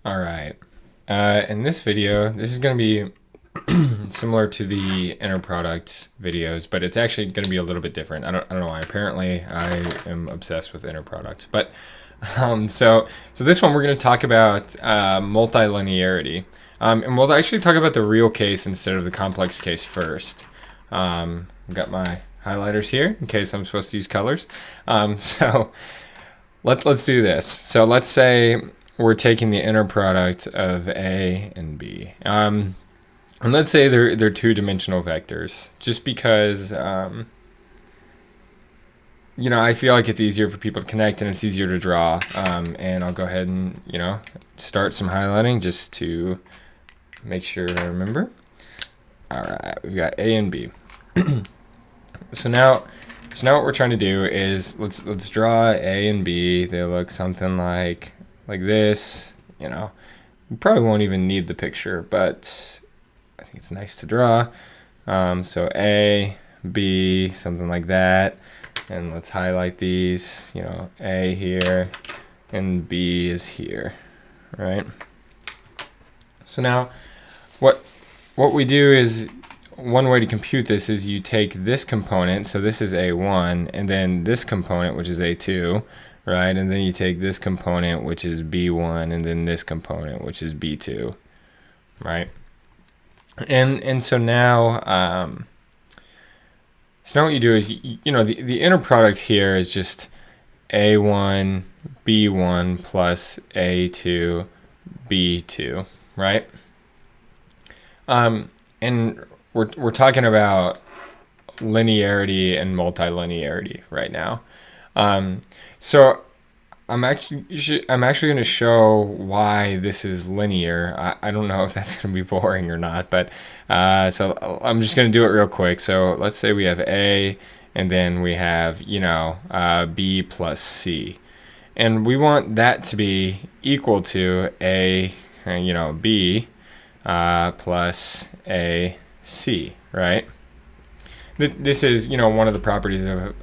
All right. In this video, this is going to be similar to the inner product videos, but it's actually going to be a little bit different. I don't know why. Apparently, I am obsessed with inner products. But so this one we're going to talk about multilinearity, and we'll actually talk about the real case instead of the complex case first. I've got my highlighters here in case I'm supposed to use colors. So let's do this. So let's say we're taking the inner product of A and B. And let's say they're two-dimensional vectors, just because I feel like it's easier for people to connect and it's easier to draw. And I'll go ahead and start some highlighting just to make sure I remember. All right, we've got A and B. So now what we're trying to do is let's draw A and B. They look something like this. We probably won't even need the picture, but I think it's nice to draw. So A, B, something like that. And let's highlight these. A here and B is here, right? So now what we do is, one way to compute this is you take this component, so this is A1, and then this component, which is A2, right? And then you take this component, which is B1, and then this component, which is B2, right? And so now what you do is, the inner product here is just A1, B1 plus A2, B2, right? And we're talking about linearity and multilinearity right now. So I'm actually going to show why this is linear. I don't know if that's going to be boring or not, but so I'm just going to do it real quick. So let's say we have A, and then we have B plus C, and we want that to be equal to A, B plus A C, right? This is one of the properties of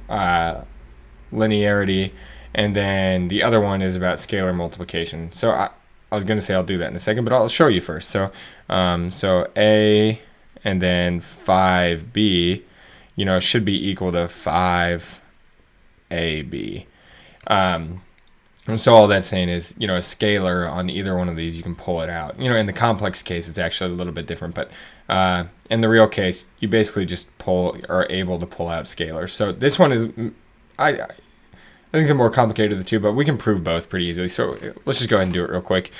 linearity, and then the other one is about scalar multiplication. So I was going to say I'll do that in a second, but I'll show you first. So so A and then 5B should be equal to 5AB. And so all that's saying is, a scalar on either one of these, you can pull it out. In the complex case, it's actually a little bit different, but in the real case, you basically just are able to pull out scalars. So this one is, I think they're more complicated of the two, but we can prove both pretty easily. So let's just go ahead and do it real quick.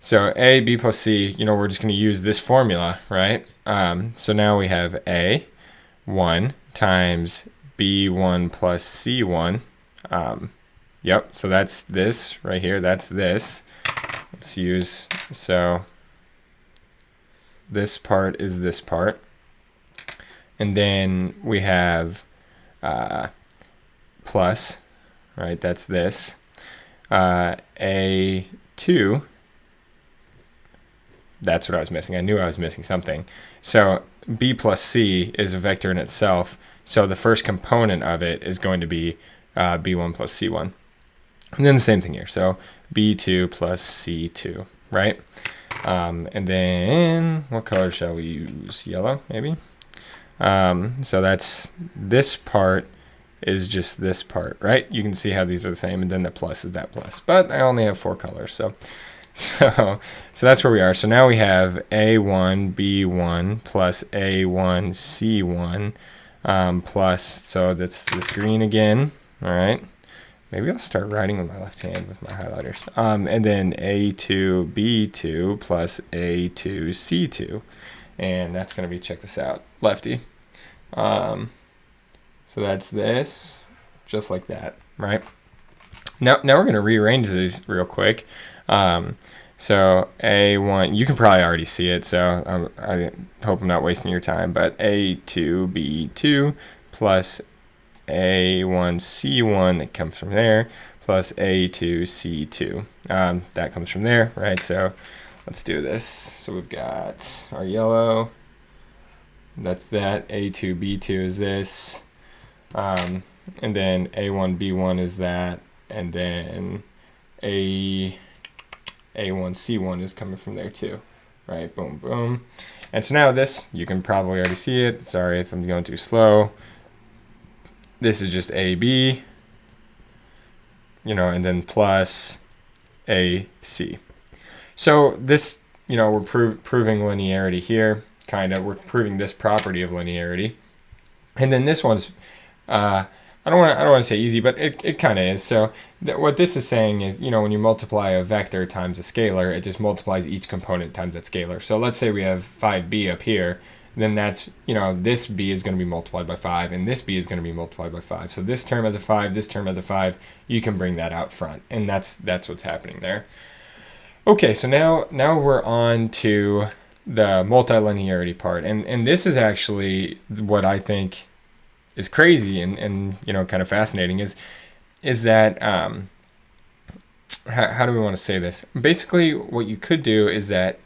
So A, B plus C, we're just going to use this formula, right? So now we have A1 times B1 plus C1. Yep, so that's this right here. That's this. Let's use, so this part is this part. And then we have plus, right? That's this. A2, that's what I was missing. I knew I was missing something. So B plus C is a vector in itself. So the first component of it is going to be B1 plus C1. And then the same thing here. So B2 plus C2, right? And then what color shall we use? Yellow, maybe? So that's this part is just this part, right? You can see how these are the same, and then the plus is that plus. But I only have 4 colors, so that's where we are. So now we have A1, B1 plus A1, C1 plus, so that's this green again, all right? Maybe I'll start writing with my left hand with my highlighters. And then A2, B2 plus A2, C2. And that's going to be, check this out, lefty. So that's this, just like that, right? Now we're going to rearrange these real quick. So A1, you can probably already see it, so I hope I'm not wasting your time, but A2, B2 plus A1, C1, that comes from there, plus A2, C2. That comes from there, right? So let's do this. So we've got our yellow. That's that. A2, B2 is this. And then A1, B1 is that. And then A A1, C1 is coming from there too, right? Boom, boom. And so now this, you can probably already see it. Sorry if I'm going too slow. This is just AB, and then plus AC. So this, we're proving linearity here, kind of. We're proving this property of linearity. And then this one's, I don't want to say easy, but it kind of is. So what this is saying is, when you multiply a vector times a scalar, it just multiplies each component times that scalar. So let's say we have 5b up here, then that's, this b is going to be multiplied by 5, and this b is going to be multiplied by 5. So this term has a 5, this term has a 5. You can bring that out front, and that's what's happening there. Okay, so now we're on to the multilinearity part, and this is actually what I think is crazy and kind of fascinating is that how do we want to say this? Basically, what you could do is that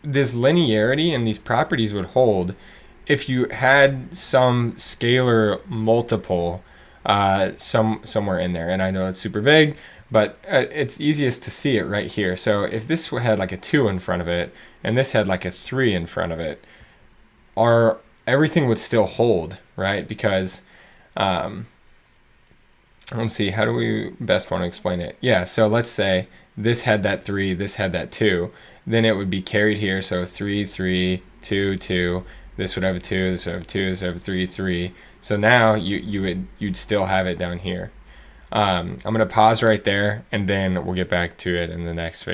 this linearity and these properties would hold if you had some scalar multiple somewhere in there. And I know it's super vague, but it's easiest to see it right here. So if this had like a 2 in front of it and this had like a 3 in front of it, everything would still hold, right? Because let's see, how do we best want to explain it? Yeah, so let's say this had that 3, this had that 2, then it would be carried here. So 3, 3, 2, 2. This would have a 2, this would have a 2, this would have a 3, 3. So now you'd still have it down here. I'm going to pause right there, and then we'll get back to it in the next video.